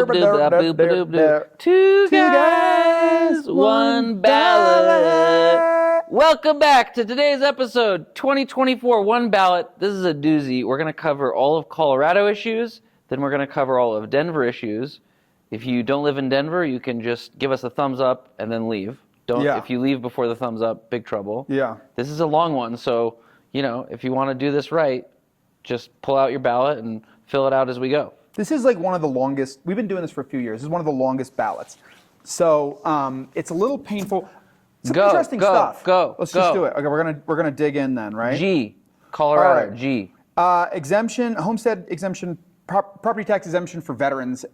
Two guys, one ballot. Welcome back to today's episode, 2024 One Ballot. This is a doozy. We're going to cover all of Colorado issues, then we're going to cover all of Denver issues. If you don't live in Denver, you can just give us a thumbs up and then leave. If you leave before the thumbs up, big trouble. Yeah. This is a long one, so, if you want to do this right, just pull out your ballot and fill it out as we go. This is like one of the longest, we've been doing this for a few years. This is one of the longest ballots. So it's a little painful. Some interesting stuff. Let's just do it. Okay, we're gonna dig in then, right? G, Colorado, right. G. Exemption, homestead exemption, property tax exemption for veterans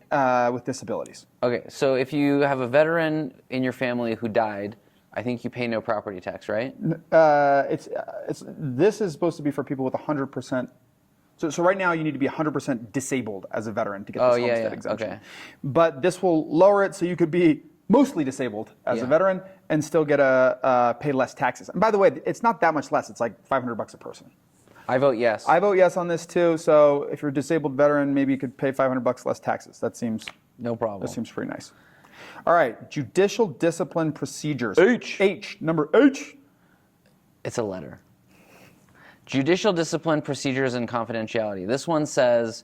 with disabilities. Okay, so if you have a veteran in your family who died, I think you pay no property tax, right? This is supposed to be for people with 100%. So right now you need to be 100% disabled as a veteran to get this homestead exemption. Okay. But this will lower it so you could be mostly disabled as a veteran and still get pay less taxes. And by the way, it's not that much less. It's like $500 a person. I vote yes. I vote yes on this too. So if you're a disabled veteran, maybe you could pay $500 less taxes. That seems no problem. That seems pretty nice. All right, judicial discipline procedures. H. Number H. It's a letter. Judicial discipline procedures and confidentiality. This one says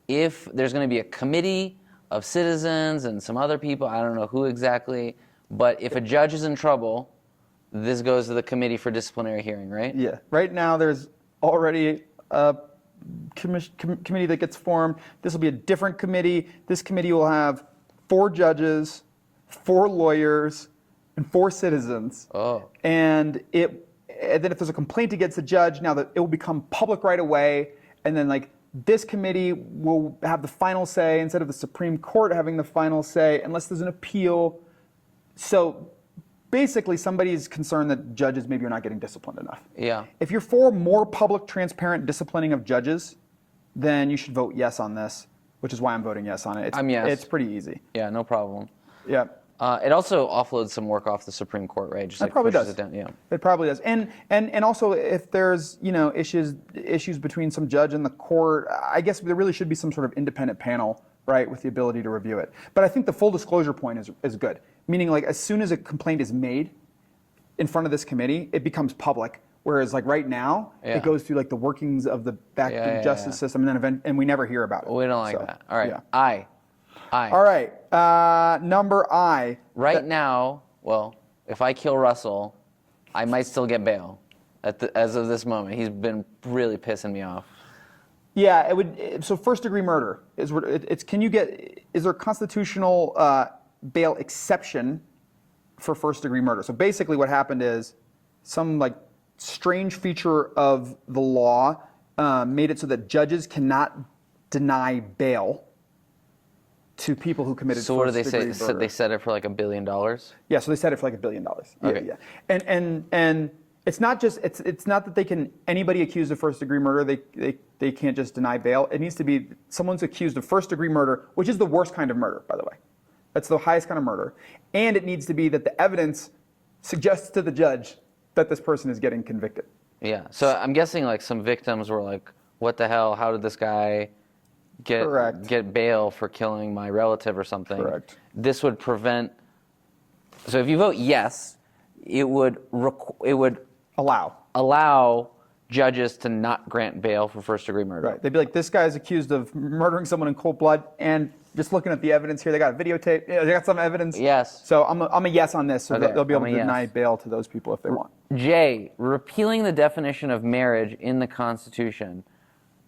if there's going to be a committee of citizens and some other people, I don't know who exactly, but if a judge is in trouble, this goes to the committee for disciplinary hearing, right? Yeah. Right now there's already a committee that gets formed. This will be a different committee. This committee will have 4 judges, 4 lawyers, and 4 citizens. Oh. And then if there's a complaint against the judge, now that it will become public right away, and then this committee will have the final say instead of the Supreme Court having the final say unless there's an appeal. So basically somebody's concerned that judges maybe are not getting disciplined enough. Yeah. If you're for more public, transparent disciplining of judges, then you should vote yes on this, which is why I'm voting yes on it. I'm yes. It's pretty easy. Yeah, no problem. Yeah. It also offloads some work off the Supreme Court, right? Just it probably does. It down. Yeah. It probably does. And also if there's issues between some judge and the court, I guess there really should be some sort of independent panel, right, with the ability to review it. But I think the full disclosure point is good. Meaning as soon as a complaint is made in front of this committee, it becomes public. Whereas right now, it goes through the workings of the justice system, and we never hear about it. We don't like that. All right. Yeah. I. All right. Number I. Right now, well, if I kill Russell, I might still get bail. As of this moment, he's been really pissing me off. Yeah, it would. So first-degree murder is is there a constitutional bail exception for first-degree murder? So basically, what happened is some strange feature of the law made it so that judges cannot deny bail to people who committed first-degree murder. So what do they say? Murder. They set it for $1 billion? Yeah, so they set it for $1 billion. Okay. Yeah. And it's not just it's not that anybody accused of first-degree murder they can't just deny bail. It needs to be someone's accused of first-degree murder, which is the worst kind of murder, by the way. That's the highest kind of murder. And it needs to be that the evidence suggests to the judge that this person is getting convicted. Yeah. So I'm guessing some victims were like, what the hell? How did this guy get bail for killing my relative or something? Correct. This would prevent. So if you vote yes, it would allow judges to not grant bail for first-degree murder. Right. They'd be like, this guy is accused of murdering someone in cold blood, and just looking at the evidence here, they got a videotape. They got some evidence. Yes. So I'm a yes on this. So okay. they'll be able to deny bail to those people if they want. J, repealing the definition of marriage in the Constitution.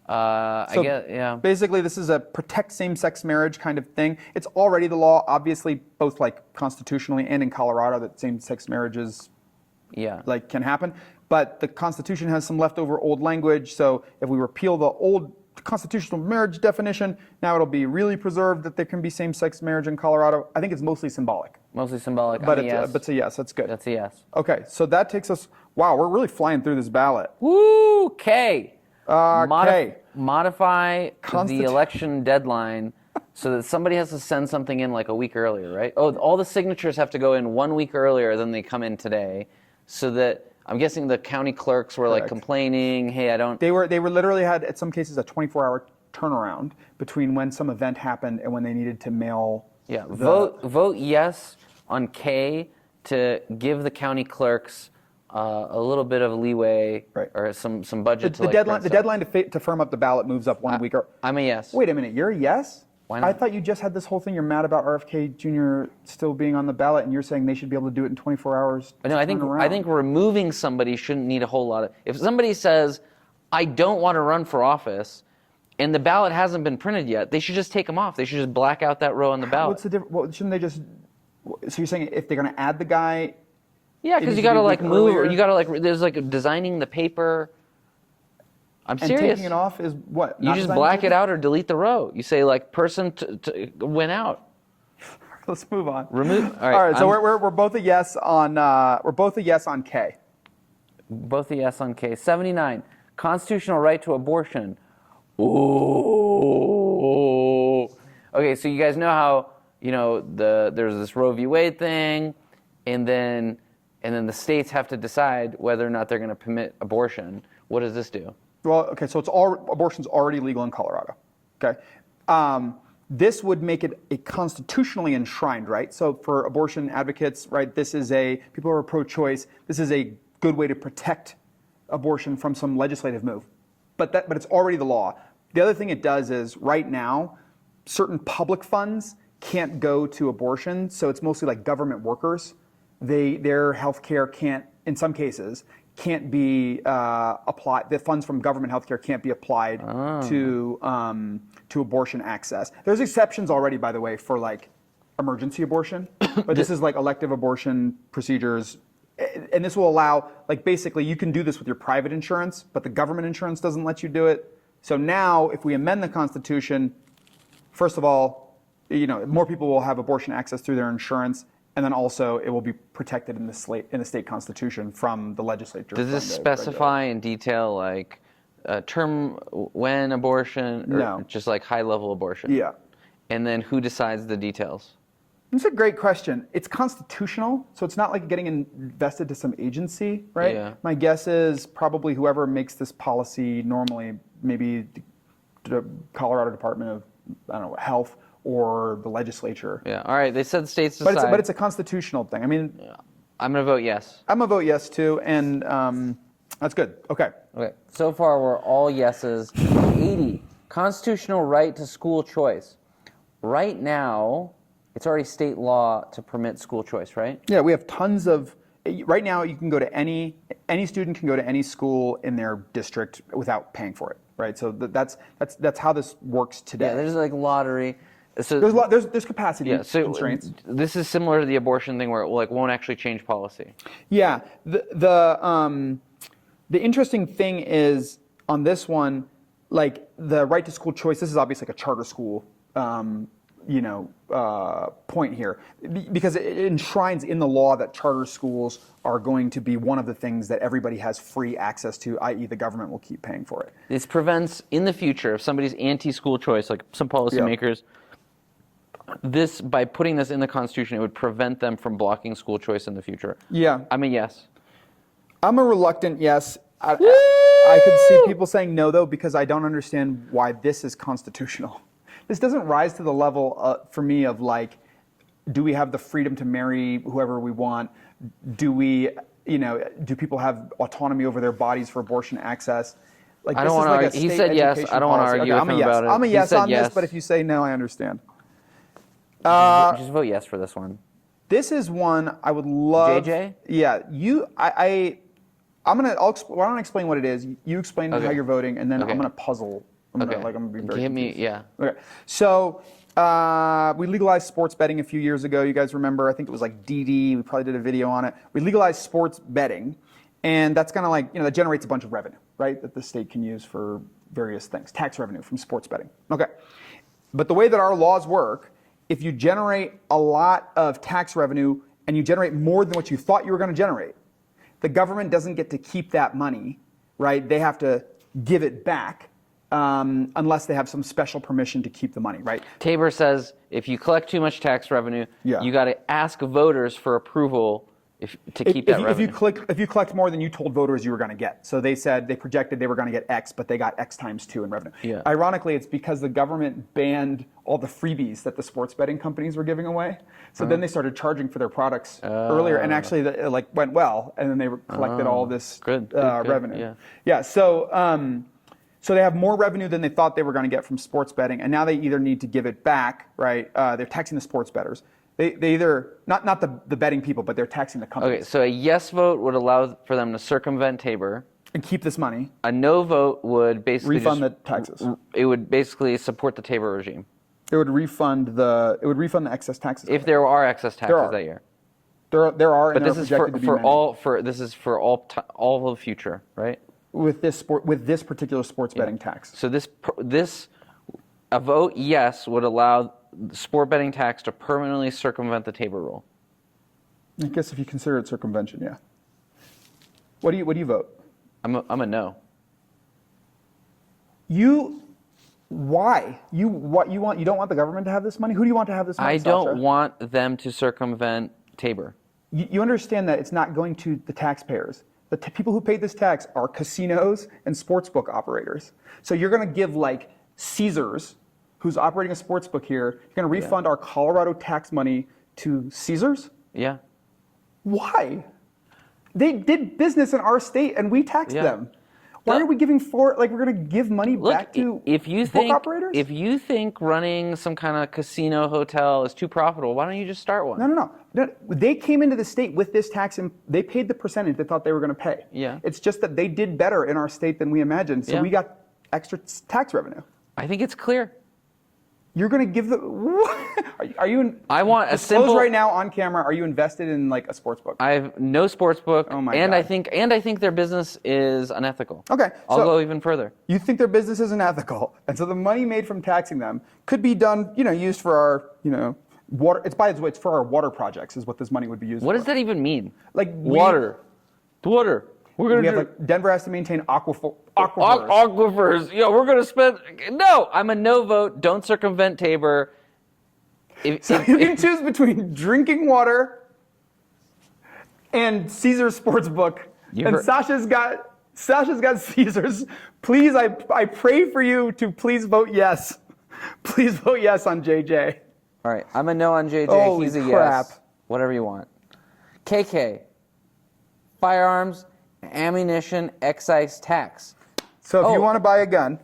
I guess, yeah. Basically, this is a protect same-sex marriage kind of thing. It's already the law, obviously, both constitutionally and in Colorado, that same-sex marriages can happen. But the Constitution has some leftover old language, so if we repeal the old constitutional marriage definition, now it'll be really preserved that there can be same-sex marriage in Colorado. I think it's mostly symbolic. Mostly symbolic. But it's a yes. That's good. That's a yes. Okay, so that takes us. Wow, we're really flying through this ballot. Woo! K. K. Modify the election deadline so that somebody has to send something in a week earlier, right? Oh, all the signatures have to go in 1 week earlier than they come in today, so that I'm guessing the county clerks were complaining, hey, I don't. They were literally had at some cases a 24-hour turnaround between when some event happened and when they needed to mail. Yeah, vote yes on K to give the county clerks a little bit of leeway, right, or some budget. The deadline to firm up the ballot moves up 1 week. I'm a yes. Wait a minute, you're a yes? Why not? I thought you just had this whole thing. You're mad about RFK Jr. still being on the ballot, and you're saying they should be able to do it in 24 hours. No, I think removing somebody shouldn't need a whole lot of. If somebody says, "I don't want to run for office," and the ballot hasn't been printed yet, they should just take them off. They should just black out that row on the ballot. What's the difference? Well, shouldn't they just? So you're saying if they're going to add the guy? Yeah, because you got to like move, or you got to like. There's like designing the paper. I'm serious. And taking it off is what? You just black it out or delete the row. You say like person went out. Let's move on. Remove. All right. So we're both a yes on K. Both a yes on K. 79. Constitutional right to abortion. Ooh. Okay, so you guys know how there's this Roe v. Wade thing, and then the states have to decide whether or not they're going to permit abortion. What does this do? Well, okay, so abortion's already legal in Colorado. Okay, this would make it a constitutionally enshrined right. So for abortion advocates, right, people who are pro-choice. This is a good way to protect abortion from some legislative move, but it's already the law. The other thing it does is right now, certain public funds can't go to abortion, so it's mostly like government workers. Their health care in some cases, can't be applied. The funds from government healthcare can't be applied to abortion access. There's exceptions already, by the way, for like emergency abortion, but this is like elective abortion procedures, and this will allow basically you can do this with your private insurance, but the government insurance doesn't let you do it. So now, if we amend the Constitution, first of all, more people will have abortion access through their insurance. And then also, it will be protected in the state constitution from the legislature. Does this specify in detail, like term when abortion, or no, just like high-level abortion? Yeah. And then who decides the details? That's a great question. It's constitutional, so it's not like getting invested to some agency, right? Yeah. My guess is probably whoever makes this policy normally, maybe the Colorado Department of Health, or the legislature. Yeah. All right. They said the states decide. But it's a constitutional thing. I mean, I'm going to vote yes. I'm going to vote yes too, and that's good. Okay. Okay. So far, we're all yeses. 80. Constitutional right to school choice. Right now, it's already state law to permit school choice, right? Yeah, we have tons of. Right now, you can go to any student can go to any school in their district without paying for it, right? So that's how this works today. Yeah. There's like lottery. So there's capacity constraints. This is similar to the abortion thing where it won't actually change policy. Yeah. The interesting thing is on this one, like the right to school choice. This is obviously like a charter school, point here, because it enshrines in the law that charter schools are going to be one of the things that everybody has free access to, i.e. the government will keep paying for it. This prevents in the future if somebody's anti-school choice, like some policymakers. Yeah. This, by putting this in the Constitution, it would prevent them from blocking school choice in the future. Yeah. I'm a yes. I'm a reluctant yes. I could see people saying no, though, because I don't understand why this is constitutional. This doesn't rise to the level, for me, of like, do we have the freedom to marry whoever we want? Do people have autonomy over their bodies for abortion access? Like, I don't want to argue. He said yes. I don't want to argue with him about it. I'm a yes on this, but if you say no, I understand. Just vote yes for this one. This is one I would love. JJ? Yeah, why don't I explain what it is? You explain how you're voting, and then I'm gonna puzzle. I'm gonna be very confused. Yeah. Okay. So we legalized sports betting a few years ago. You guys remember? I think it was like DD. We probably did a video on it. We legalized sports betting, and that's kind of like that generates a bunch of revenue, right? That the state can use for various things, tax revenue from sports betting. Okay. But the way that our laws work, if you generate a lot of tax revenue and you generate more than what you thought you were going to generate, the government doesn't get to keep that money, right? They have to give it back unless they have some special permission to keep the money, right? Tabor says if you collect too much tax revenue, you got to ask voters for approval to keep that revenue. If you collect more than you told voters you were going to get. So they projected they were going to get X, but they got X times 2 in revenue. Yeah. Ironically, it's because the government banned all the freebies that the sports betting companies were giving away. So then they started charging for their products earlier, and actually it went well, and then they collected all this revenue. Yeah. Yeah. So they have more revenue than they thought they were going to get from sports betting, and now they either need to give it back, right? They're taxing the sports bettors. They either not the betting people, but they're taxing the companies. Okay, so a yes vote would allow for them to circumvent Tabor. And keep this money. A no vote would basically refund the taxes. It would basically support the Tabor regime. It would refund the excess taxes. If there are excess taxes that year. There are, but and this is for all of the future, right? With this particular sports betting tax. So a vote yes would allow the sport betting tax to permanently circumvent the Tabor rule. I guess if you consider it circumvention, yeah. What do you vote? I'm a no. Why? You don't want the government to have this money? Who do you want to have this money? I don't want them to circumvent Tabor. You understand that it's not going to the taxpayers. The people who paid this tax are casinos and sportsbook operators. So you're going to give like Caesars, who's operating a sportsbook here, you're going to refund our Colorado tax money to Caesars? Yeah. Why? They did business in our state and we taxed them. Why are we giving we're going to give money back to book operators? If you think running some kind of casino hotel is too profitable, why don't you just start one? No. They came into the state with this tax and they paid the percentage they thought they were going to pay. Yeah. It's just that they did better in our state than we imagined, so we got extra tax revenue. I think it's clear. You're going to give the. Are you? I want a simple. simple. Right now on camera. Are you invested in like a sports book? I have no sports book. Oh my God. God. I think their business is unethical. Okay. I'll go even further. You think their business is unethical, and so the money made from taxing them could be done, used for our, water. It's for our water projects, is what this money would be used for. What does that even mean? Like water. Water. Denver has to maintain aquifers. Aquifers. We're going to spend. No, I'm a no vote. Don't circumvent Tabor. You can choose between drinking water and Caesar's Sportsbook. Sasha's got Caesar's. Please, I pray for you to please vote yes. Please vote yes on JJ. All right, I'm a no on JJ. Holy He's a crap. yes. Whatever you want. KK. Firearms, ammunition, excise tax. So if you want to buy a gun.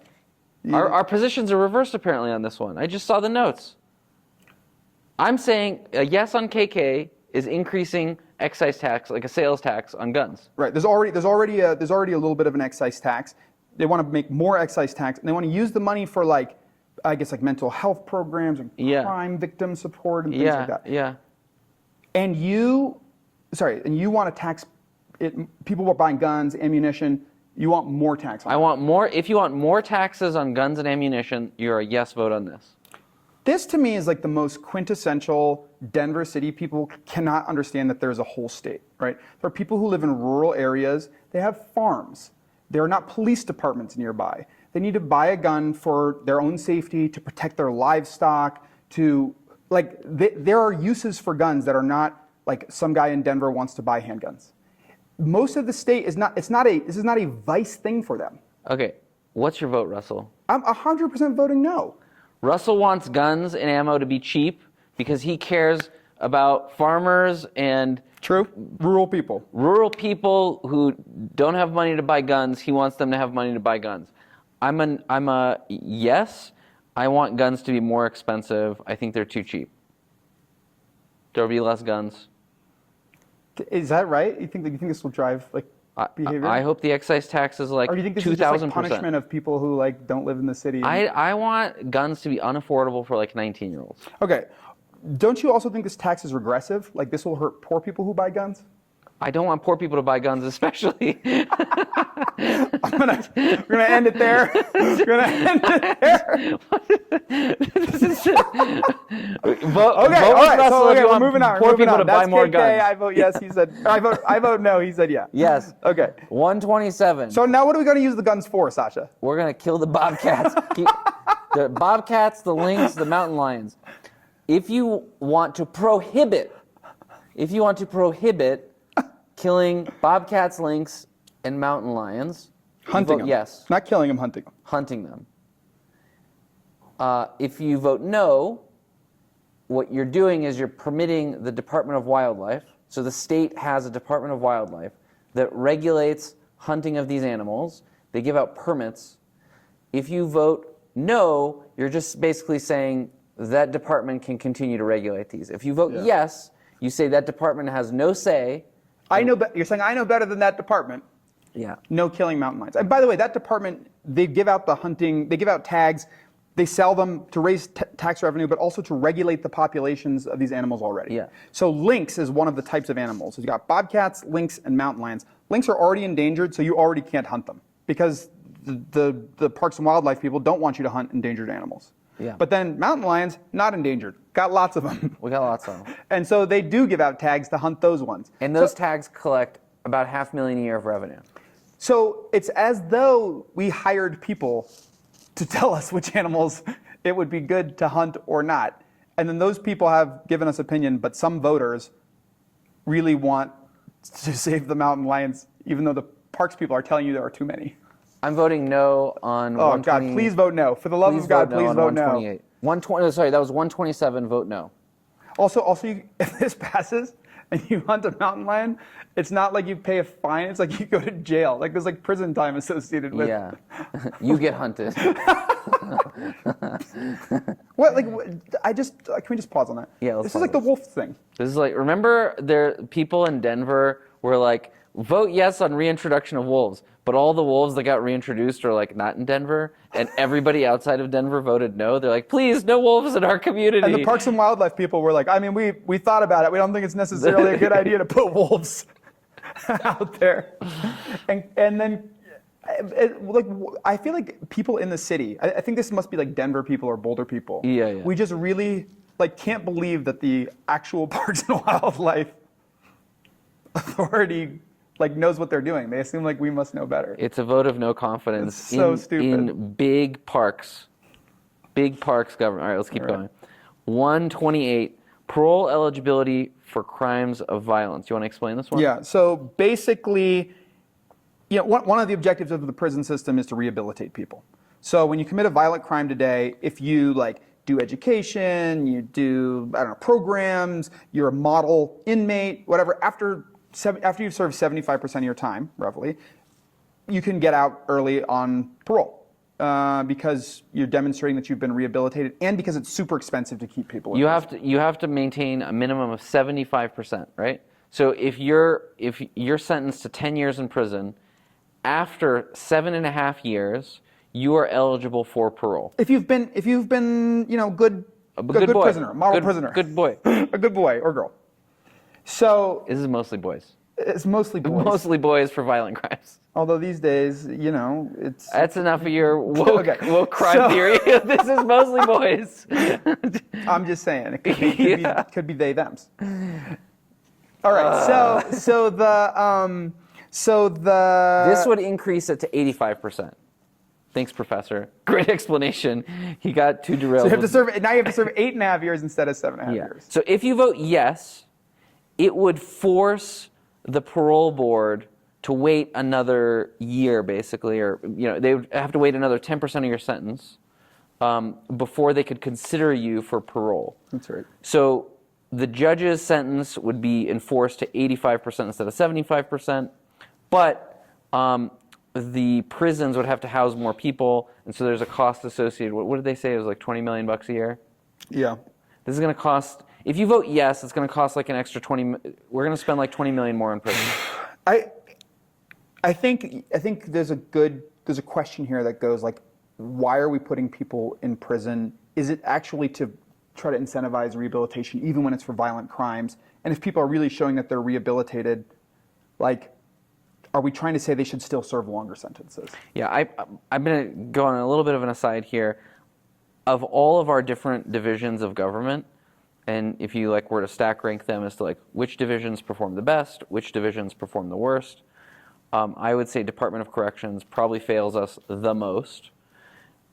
Our positions are reversed apparently on this one. I just saw the notes. I'm saying a yes on KK is increasing excise tax, like a sales tax on guns. Right. There's already a little bit of an excise tax. They want to make more excise tax, and they want to use the money for like mental health programs and crime victim support and things like that. Yeah. And you want to tax people who are buying guns, ammunition. You want more tax on I want more. If you want more taxes on guns and ammunition, you're a yes vote on this. This to me is like the most quintessential Denver city. People cannot understand that there's a whole state, right? There are people who live in rural areas. They have farms. There are not police departments nearby. They need to buy a gun for their own safety, to protect their livestock, there are uses for guns that are not like some guy in Denver wants to buy handguns. Most of the state this is not a vice thing for them. Okay, what's your vote, Russell? I'm 100% voting no. Russell wants guns and ammo to be cheap because he cares about farmers and rural people. Rural people who don't have money to buy guns. He wants them to have money to buy guns. I'm a yes. I want guns to be more expensive. I think they're too cheap. There'll be less guns. Is that right? You think this will drive behavior? I hope the excise tax is like 2,000%. Or do you think this is just like punishment of people who don't live in the city? I want guns to be unaffordable for 19-year-olds. Okay. Don't you also think this tax is regressive? Like this will hurt poor people who buy guns? I don't want poor people to buy guns, especially. We're gonna end it there. We're gonna end it there. All right. So we're moving on. Poor people to buy more guns. I vote yes. He said. I vote no. He said yeah. Yes. Okay. 127. So now what are we going to use the guns for, Sasha? We're gonna kill the bobcats. The bobcats, the lynx, the mountain lions. If you want to prohibit killing bobcats, lynx, and mountain lions. Hunting them. Yes. Not killing them, hunting them. Hunting them. If you vote no, what you're doing is you're permitting the Department of Wildlife. So the state has a Department of Wildlife that regulates hunting of these animals. They give out permits. If you vote no, you're just basically saying that department can continue to regulate these. If you vote yes, you say that department has no say. You're saying I know better than that department. Yeah. No killing mountain lions. And by the way, that department, they give out the hunting, they give out tags, they sell them to raise tax revenue, but also to regulate the populations of these animals already. Yeah. So lynx is one of the types of animals. You've got bobcats, lynx, and mountain lions. Lynx are already endangered, so you already can't hunt them because the parks and wildlife people don't want you to hunt endangered animals. Yeah. But then mountain lions, not endangered. Got lots of them. We got lots of them. And so they do give out tags to hunt those ones. And those tags collect about $500,000 a year of revenue. So it's as though we hired people to tell us which animals it would be good to hunt or not. And then those people have given us opinion, but some voters really want to save the mountain lions, even though the parks people are telling you there are too many. I'm voting no on Oh, God, please vote no. For the love of God, please vote no. 120, sorry, that was 127, vote no. Also, if this passes and you hunt a mountain lion, it's not like you pay a fine. It's like you go to jail. Like there's like prison time associated with. Yeah, you get hunted. What? Can we just pause on that? Yeah, let's this is pause like the this. wolf thing. This is like, remember there people in Denver were like, vote yes on reintroduction of wolves, but all the wolves that got reintroduced are like not in Denver, and everybody outside of Denver voted no. They're like, please, no wolves in our community. And the parks and wildlife people were like, I mean, we thought about it. We don't think it's necessarily a good idea to put wolves out there. And then, I feel like people in the city, I think this must be like Denver people or Boulder people. Yeah. We just really can't believe that the actual Parks and Wildlife Authority knows what they're doing. They assume we must know better. It's a vote of no confidence. It's so stupid. In big parks government. All right, let's keep going. 128, parole eligibility for crimes of violence. You want to explain this one? Yeah. So basically, one of the objectives of the prison system is to rehabilitate people. So when you commit a violent crime today, if you do education, you do programs, you're a model inmate, whatever. After you've served 75% of your time, roughly, you can get out early on parole because you're demonstrating that you've been rehabilitated, and because it's super expensive to keep people in prison. You have to maintain a minimum of 75%, right? So if you're sentenced to 10 years in prison, after 7.5 years, you are eligible for parole. If you've been good boy. prisoner, model prisoner, good boy, a good boy or girl. So this is mostly boys. It's mostly boys. Mostly boys for violent crimes. Although these days, it's... That's enough of your woke crime theory. This is mostly boys. I'm just saying. It could be they, thems. All right, so the... This would increase it to 85%. Thanks, Professor. Great explanation. He got too derailed. So now you have to serve 8.5 years instead of 7.5 years. So if you vote yes, it would force the parole board to wait another year, basically, or they would have to wait another 10% of your sentence before they could consider you for parole. That's right. So the judge's sentence would be enforced to 85% instead of 75%, but the prisons would have to house more people, and so there's a cost associated. What did they say? It was like $20 million a year? Yeah. This is going to cost, if you vote yes, it's going to cost an extra we're going to spend $20 million more in prison. I think there's a question here that goes why are we putting people in prison? Is it actually to try to incentivize rehabilitation even when it's for violent crimes? And if people are really showing that they're rehabilitated, are we trying to say they should still serve longer sentences? Yeah, I'm going to go on a little bit of an aside here. Of all of our different divisions of government, and if you were to stack rank them as to which divisions perform the best, which divisions perform the worst, I would say Department of Corrections probably fails us the most.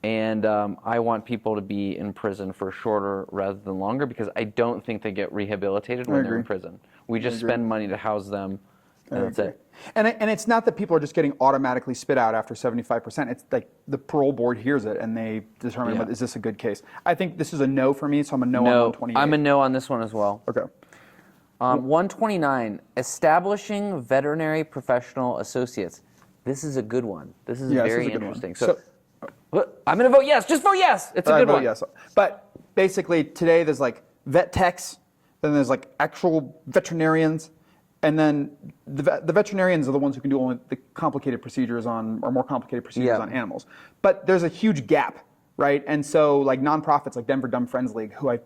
And I want people to be in prison for shorter rather than longer because I don't think they get rehabilitated when they're in prison. We just spend money to house them. And that's it. And it's not that people are just getting automatically spit out after 75%. It's like the parole board hears it and they determine, is this a good case? I think this is a no for me, so I'm a no on 128. I'm a no on this one as well. Okay. 129, establishing veterinary professional associates. This is a good one. This is very interesting. So I'm going to vote yes. Just vote yes. It's a good one. Yes. But basically, today there's like vet techs, then there's like actual veterinarians, and then the veterinarians are the ones who can do only the complicated procedures on, or more complicated procedures on animals. But there's a huge gap, right? And so like nonprofits like Denver Dumb Friends League, who a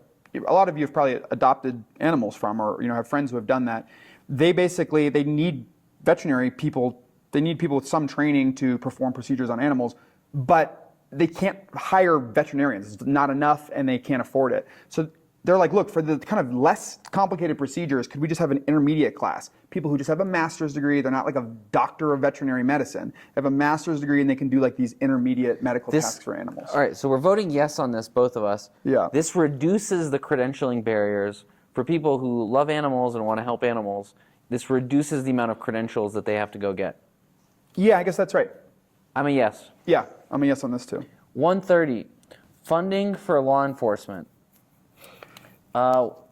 lot of you have probably adopted animals from, or have friends who have done that. They need veterinary people. They need people with some training to perform procedures on animals, but they can't hire veterinarians. It's not enough, and they can't afford it. So they're like, look, for the kind of less complicated procedures, could we just have an intermediate class? People who just have a master's degree, they're not like a doctor of veterinary medicine. They have a master's degree, and they can do like these intermediate medical tasks for animals. All right, so we're voting yes on this, both of us. Yeah. This reduces the credentialing barriers for people who love animals and want to help animals. This reduces the amount of credentials that they have to go get. Yeah, I guess that's right. I'm a yes. Yeah, I'm a yes on this too. 130, funding for law enforcement.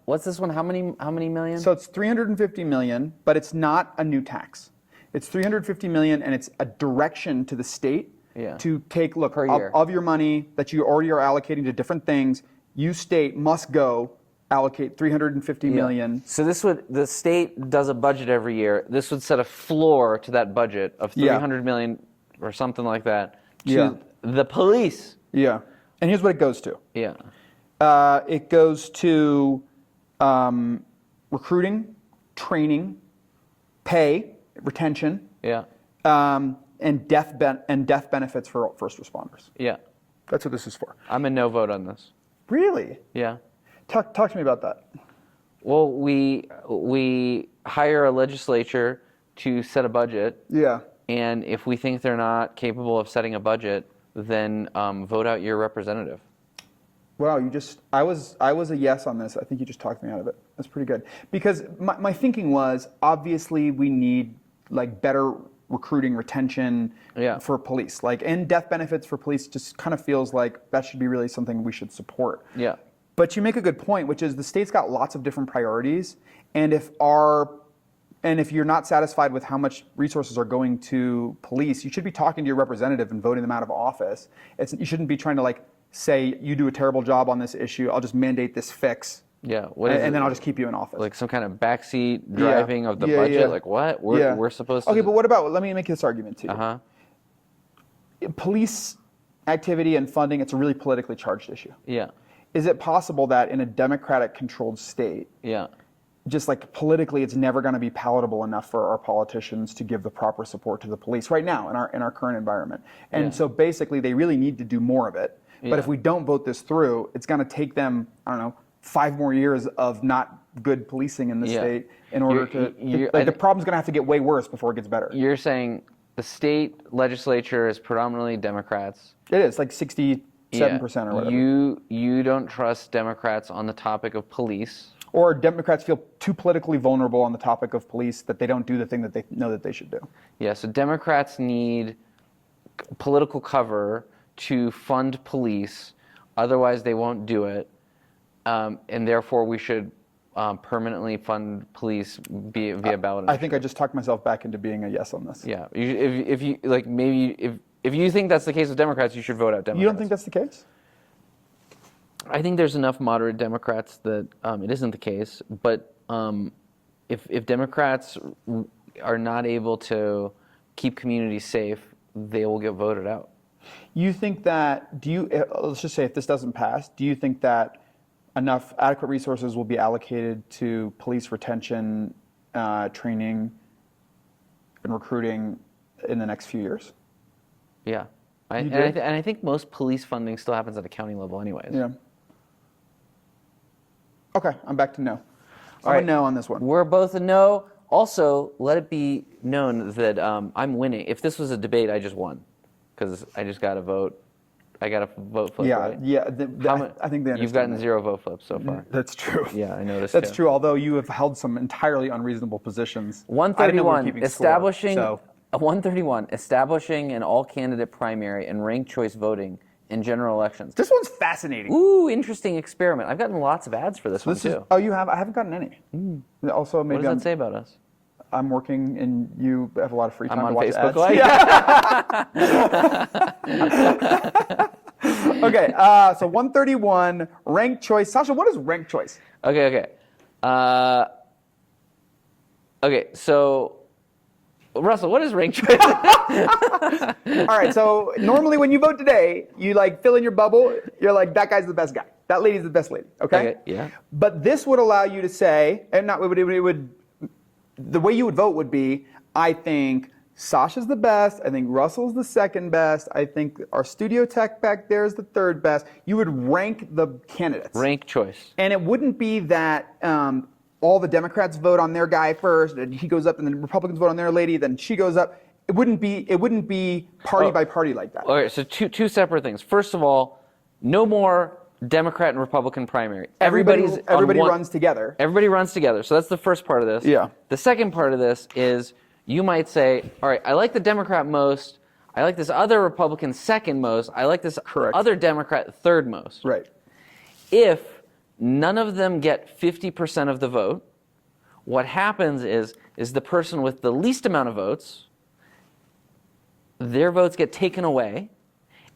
What's this one? How many million? So it's 350 million, but it's not a new tax. It's 350 million, and it's a direction to the state to take, look, of your money that you already are allocating to different things, you state must go allocate 350 million. So the state does a budget every year. This would set a floor to that budget of 300 million or something like that to the police. Yeah. And here's what it goes to. Yeah. It goes to recruiting, training, pay, retention, and death benefits for first responders. Yeah. That's what this is for. I'm a no vote on this. Really? Yeah. Talk to me about that. Well, we hire a legislature to set a budget. Yeah. And if we think they're not capable of setting a budget, then vote out your representative. Wow, I was a yes on this. I think you just talked me out of it. That's pretty good. Because my thinking was, obviously we need like better recruiting, retention for police. And death benefits for police just kind of feels like that should be really something we should support. Yeah. But you make a good point, which is the state's got lots of different priorities, and if you're not satisfied with how much resources are going to police, you should be talking to your representative and voting them out of office. You shouldn't be trying to say, you do a terrible job on this issue, I'll just mandate this fix. Yeah. And then I'll just keep you in office. Like some kind of backseat driving of the budget? Yeah. Like what? We're supposed to... Okay, but what about, let me make this argument to you. Uh-huh. Police activity and funding, it's a really politically charged issue. Yeah. Is it possible that in a Democratic-controlled state, just politically, it's never going to be palatable enough for our politicians to give the proper support to the police right now in our current environment? And so basically, they really need to do more of it. But if we don't vote this through, it's going to take them, 5 more years of not good policing in the state in order the problem's going to have to get way worse before it gets better. You're saying the state legislature is predominantly Democrats. It is, 67% or whatever. You don't trust Democrats on the topic of police. Or Democrats feel too politically vulnerable on the topic of police that they don't do the thing that they know that they should do. Yeah, so Democrats need political cover to fund police, otherwise they won't do it, and therefore we should permanently fund police via ballot. I think I just talked myself back into being a yes on this. Yeah, if you think that's the case with Democrats, you should vote out Democrats. You don't think that's the case? I think there's enough moderate Democrats that it isn't the case. But if Democrats are not able to keep communities safe, they will get voted out. You think that, let's just say if this doesn't pass, do you think that enough adequate resources will be allocated to police retention, training, and recruiting in the next few years? Yeah. I think most police funding still happens at a county level anyways. Yeah. Okay, I'm back to no. I'm a no on this one. We're both a no. Also, let it be known that I'm winning. If this was a debate, I just won. Because I just got a vote. I got a vote flip, Yeah, right? yeah. I think they You've gotten understand 0 vote flips so far. That's true. Yeah, I noticed. That's too. true. Although you have held some entirely unreasonable positions. 131 establishing 131 establishing an all-candidate primary and ranked choice voting in general elections. This one's fascinating. Ooh, interesting experiment. I've gotten lots of ads for this one too. Oh, you have? I haven't gotten any. Also, maybe What does that say about us? I'm working and you have a lot of free time I'm on to watch Facebook ads. Live. Okay, so 131 ranked choice. Sasha, what is ranked choice? Okay. Okay, so Russell, what is ranked choice? All right, so normally when you vote today, you like fill in your bubble. You're like, that guy's the best guy. That lady's the best lady. Okay. Yeah. But this would allow you to say, and not it would. The way you would vote would be, I think Sasha's the best. I think Russell's the second best. I think our studio tech back there is the third best. You would rank the candidates. Ranked choice. And it wouldn't be that all the Democrats vote on their guy first, and he goes up, and the Republicans vote on their lady, then she goes up. It wouldn't be party by party like that. Okay, so two separate things. First of all, no more Democrat and Republican primary. Everybody runs together. Everybody runs together. So that's the first part of this. Yeah. The second part of this is you might say, all right, I like the Democrat most. I like this other Republican second most. I like this other Democrat third most. Right. If none of them get 50% of the vote, what happens is the person with the least amount of votes, their votes get taken away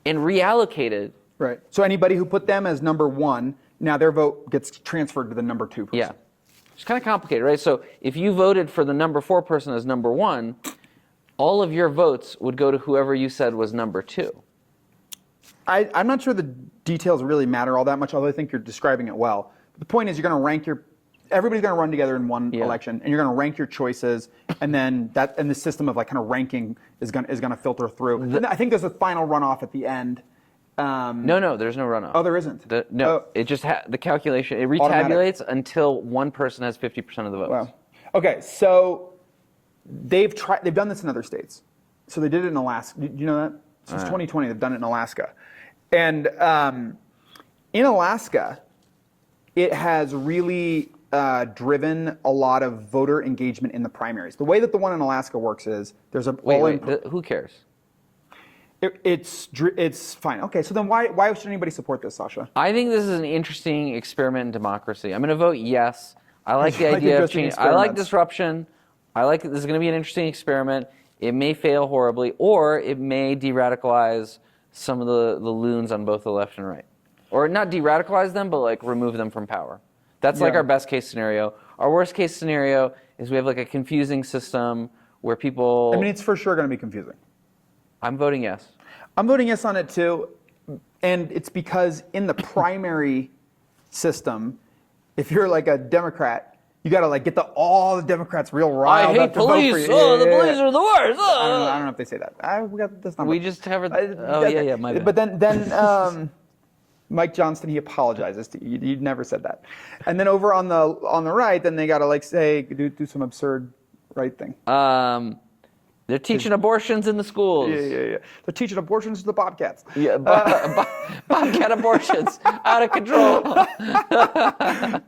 and reallocated. Right. So anybody who put them as number one, now their vote gets transferred to the number two person. Yeah. It's kind of complicated, right? So if you voted for the number 4 person as number 1, all of your votes would go to whoever you said was number 2. I'm not sure the details really matter all that much, although I think you're describing it well. The point is you're going to rank everybody's going to run together in one election, and you're going to rank your choices, and then the system of like kind of ranking is going to filter through. And I think there's a final runoff at the end. No, there's no runoff. Oh, there isn't? It just the calculation, it retabulates until one person has 50% of the votes. Wow. Okay, so they've done this in other states. So they did it in Alaska. Do you know that? Since 2020, they've done it in Alaska. And in Alaska, it has really driven a lot of voter engagement in the primaries. The way that the one in Alaska works is there's a who cares? It's fine. Okay, so then why should anybody support this, Sasha? I think this is an interesting experiment in democracy. I'm going to vote yes. I like the idea of change. I like disruption. I like that this is going to be an interesting experiment. It may fail horribly, or it may de-radicalize some of the loons on both the left and right. Or not de-radicalize them, but like remove them from power. That's like our best case scenario. Our worst case scenario is we have like a confusing system where people... I mean, it's for sure going to be confusing. I'm voting yes. I'm voting yes on it too, and it's because in the primary system, if you're like a Democrat, you got to like get all the Democrats real riled up to vote for you. Oh, the police are the worst. I don't know if they say that. That's not. We just have it. My bad. But then Mike Johnston, he apologizes to you. You never said that. And then over on the right, then they got to like say do some absurd right thing. They're teaching abortions in the schools. Yeah. They're teaching abortions to the bobcats. Yeah, bobcat abortions out of control. All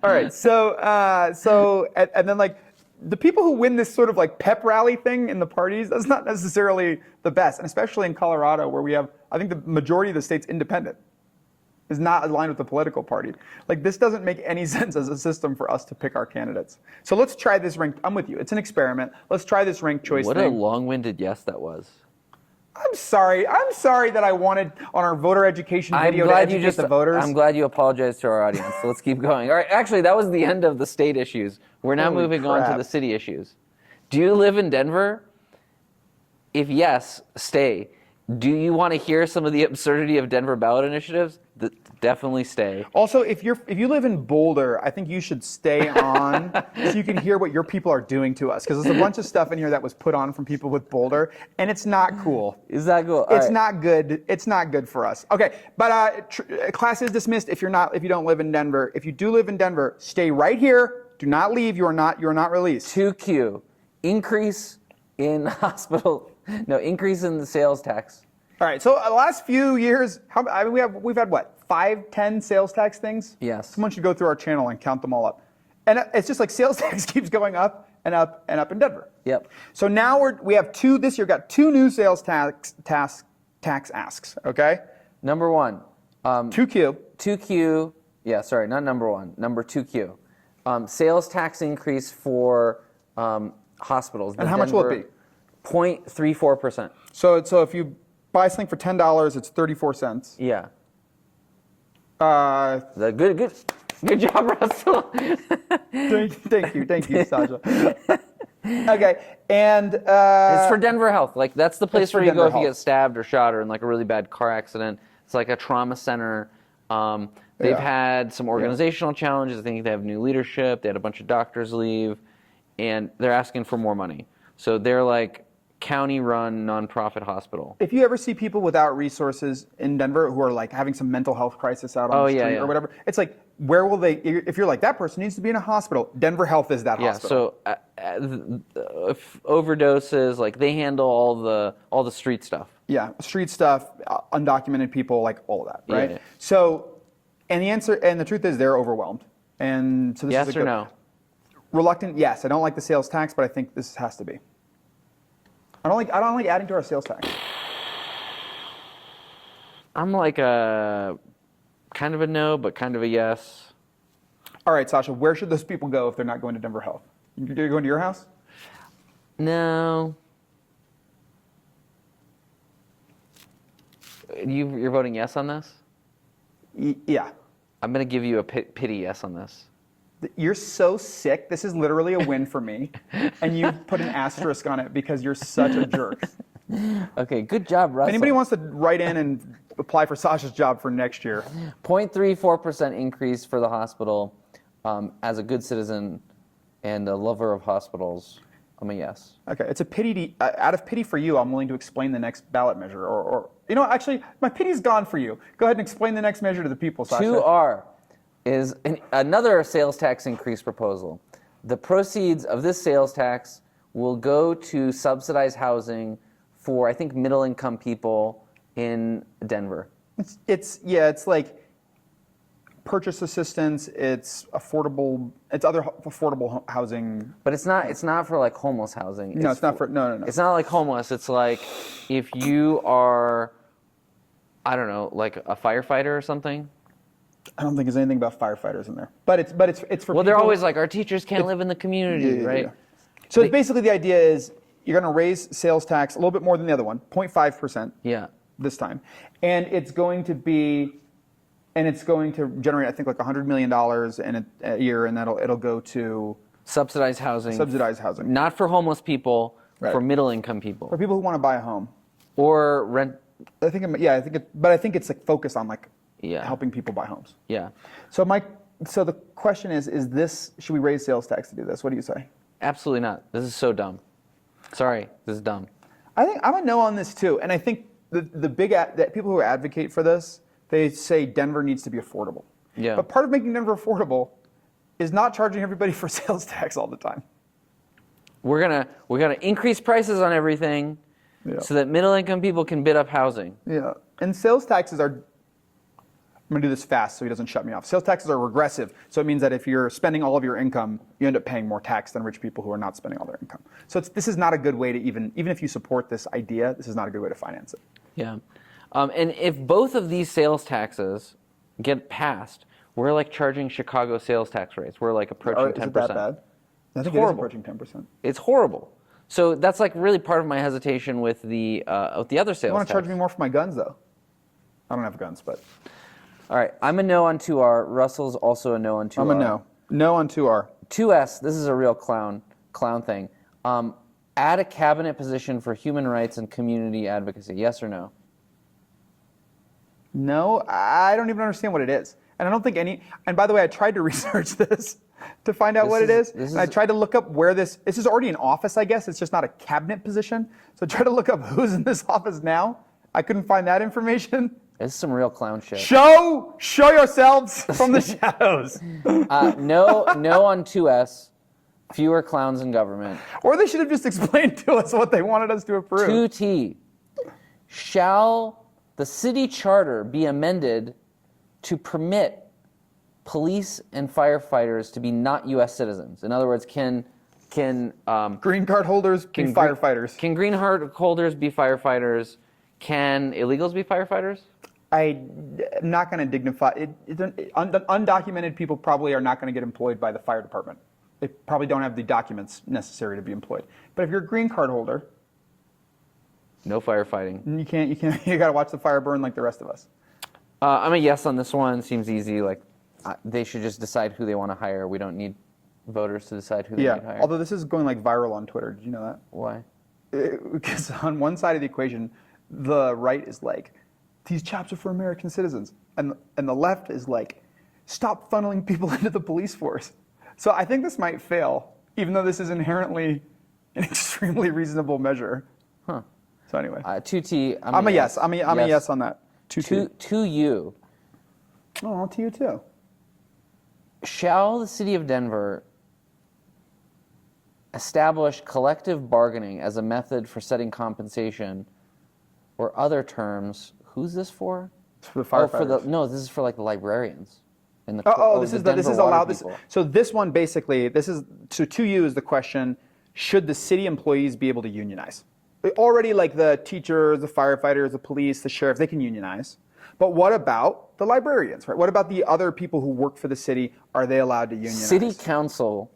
right, so and then like the people who win this sort of like pep rally thing in the parties, that's not necessarily the best, and especially in Colorado where we have, I think the majority of the state's independent, is not aligned with the political party. Like this doesn't make any sense as a system for us to pick our candidates. So let's try this ranked. I'm with you. It's an experiment. Let's try this ranked choice thing. What a long-winded yes that was. I'm sorry that I wanted on our voter education video to educate the voters. I'm glad you apologized to our audience. So let's keep going. All right, actually, that was the end of the state issues. We're now moving on to the city issues. Do you live in Denver? If yes, stay. Do you want to hear some of the absurdity of Denver ballot initiatives? Definitely stay. Also, if you live in Boulder, I think you should stay on so you can hear what your people are doing to us. Because there's a bunch of stuff in here that was put on from people with Boulder, and it's not cool. Is that cool? It's not good. It's not good for us. Okay, but class is dismissed if you don't live in Denver. If you do live in Denver, stay right here. Do not leave. You are not released. 2Q, increase in increase in the sales tax. All right. So the last few years, we've had what, 5, 10 sales tax things? Yes. Someone should go through our channel and count them all up. And it's just like sales tax keeps going up and up and up in Denver. Yep. So now we have this year got 2 new sales tax asks. Okay. Number 1. 2Q. 2Q. Yeah, sorry, not number 1. Number 2Q. Sales tax increase for hospitals. And how much will it be? 0.34%. So if you buy something for $10, it's 34 cents. Yeah. Good job, Russell. Thank you, Sasha. Okay, and it's for Denver Health. Like that's the place where you go if you Health. get stabbed or shot or in like a really bad car accident. It's like a trauma center. They've had some organizational challenges. I think they have new leadership. They had a bunch of doctors leave, and they're asking for more money. So they're like county-run nonprofit hospital. If you ever see people without resources in Denver who are like having some mental health crisis out on the street or whatever, it's like, where will they? If you're like, that person needs to be in a hospispital, Denver Health is that hospital. So overdoses, like they handle all the street stuff. Yeah, street stuff, undocumented people, like all of that, right? Yeah. So, and the truth is they're overwhelmed. And so this yes is a or good, no? Reluctant, yes. I don't like the sales tax, but I think this has to be. I don't like adding to our sales tax. I'm like a kind of a no, but kind of a yes. All right, Sasha, where should those people go if they're not going to Denver Health? You're going to your house? No. You're voting yes on this? Yeah. I'm going to give you a pity yes on this. You're so sick. This is literally a win for me. And you put an asterisk on it because you're such a jerk. Okay, good job, Russell. If anybody wants to write in and apply for Sasha's job for next year. 0.34% increase for the hospital. As a good citizen and a lover of hospitals, I'm a yes. Okay, it's a pity. Out of pity for you, I'm willing to explain the next ballot measure. Or actually, my pity's gone for you. Go ahead and explain the next measure to the people, Sasha. 2R is another sales tax increase proposal. The proceeds of this sales tax will go to subsidize housing for, I think, middle-income people in Denver. It's like purchase assistance. It's affordable. It's other affordable housing. But it's not for like homeless housing. No, it's not for no. It's not like homeless. It's like if you are, I don't know, like a firefighter or something. I don't think there's anything about firefighters in there. But it's for well, people. they're always like, our teachers can't live in the community, right? Yeah. So it's basically the idea is you're going to raise sales tax a little bit more than the other one, 0.5%. Yeah. This time, and it's going to generate, I think, like $100 million in a year, and it'll go to subsidized housing. Subsidized housing. Not for homeless people, right. For middle-income people. For people who want to buy a home. Or rent. I think it's like focused on like helping people buy homes. Yeah. So the question is should we raise sales tax to do this? What do you say? Absolutely not. This is so dumb. Sorry, this is dumb. I think I'm a no on this too, and I think that people who advocate for this, they say Denver needs to be affordable. Yeah. But part of making Denver affordable is not charging everybody for sales tax all the time. We're gonna increase prices on everything, so that middle-income people can bid up housing. Yeah. And sales taxes are. I'm going to do this fast so he doesn't shut me off. Sales taxes are regressive, so it means that if you're spending all of your income, you end up paying more tax than rich people who are not spending all their income. So this is not a good way to even if you support this idea, this is not a good way to finance it. Yeah. And if both of these sales taxes get passed, we're like charging Chicago sales tax rates. We're like approaching 10%. Is it that bad? I think horrible. It is approaching 10%. It's horrible. So that's like really part of my hesitation with the other sales tax. You want to charge me more for my guns, though? I don't have guns, but... All right, I'm a no on 2R. Russell's also a no on 2R. I'm a no. No on 2R. 2S, this is a real clown thing. Add a cabinet position for human rights and community advocacy. Yes or no? No, I don't even understand what it is. And I don't think and by the way, I tried to research this to find out what it is. And I tried to look up where this is already an office, I guess. It's just not a cabinet position. So I tried to look up who's in this office now. I couldn't find that information. This is some real clown shit. Show yourselves from the shadows. No on 2S. Fewer clowns in government. Or they should have just explained to us what they wanted us to approve. 2T. shall the city charter be amended to permit police and firefighters to be not U.S. citizens? In other words, can green card holders be firefighters? Can green card holders be firefighters? Can illegals be firefighters? I'm not going to dignify it. Undocumented people probably are not going to get employed by the fire department. They probably don't have the documents necessary to be employed. But if you're a green card holder, no firefighting. You can't. You got to watch the fire burn like the rest of us. I'm a yes on this one. Seems easy. Like they should just decide who they want to hire. We don't need voters to decide who they need to hire. Although this is going like viral on Twitter. Did you know that? Why? Because on one side of the equation, the right is like, these jobs are for American citizens, and the left is like, stop funneling people into the police force. So I think this might fail, even though this is inherently an extremely reasonable measure. Huh. So anyway, 2T. I'm a yes. I'm a yes on that. 2T. To you. Oh, to you too. Shall the city of Denver establish collective bargaining as a method for setting compensation or other terms? Who's this for? For the firefighters. This is for like the librarians. And the, this is allowed. So this one basically, to you is the question: should the city employees be able to unionize? Already, like the teachers, the firefighters, the police, the sheriff, they can unionize. But what about the librarians, right? What about the other people who work for the city? Are they allowed to unionize? City Council,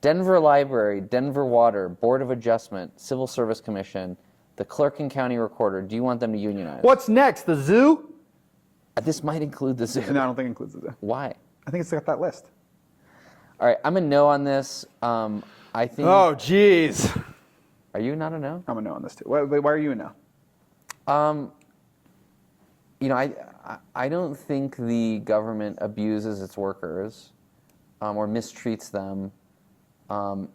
Denver Library, Denver Water, Board of Adjustment, Civil Service Commission, the Clerk and County Recorder. Do you want them to unionize? What's next? The zoo? This might include the zoo. No, I don't think it includes the zoo. Why? I think it's got that list. All right, I'm a no on this. I think. Oh, jeez. Are you not a no? I'm a no on this too. Why are you a no? I don't think the government abuses its workers or mistreats them, and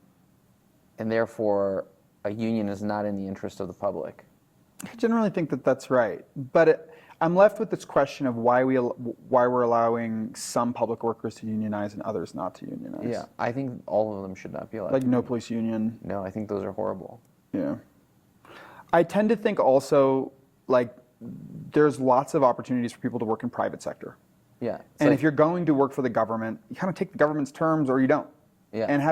therefore a union is not in the interest of the public. I generally think that that's right, but I'm left with this question of why we're allowing some public workers to unionize and others not to unionize. Yeah, I think all of them should not be allowed. Like no police union. No, I think those are horrible. Yeah. I tend to think also like there's lots of opportunities for people to work in private sector. Yeah. And if you're going to work for the government, you kind of take the government's terms or you don't. Yeah. And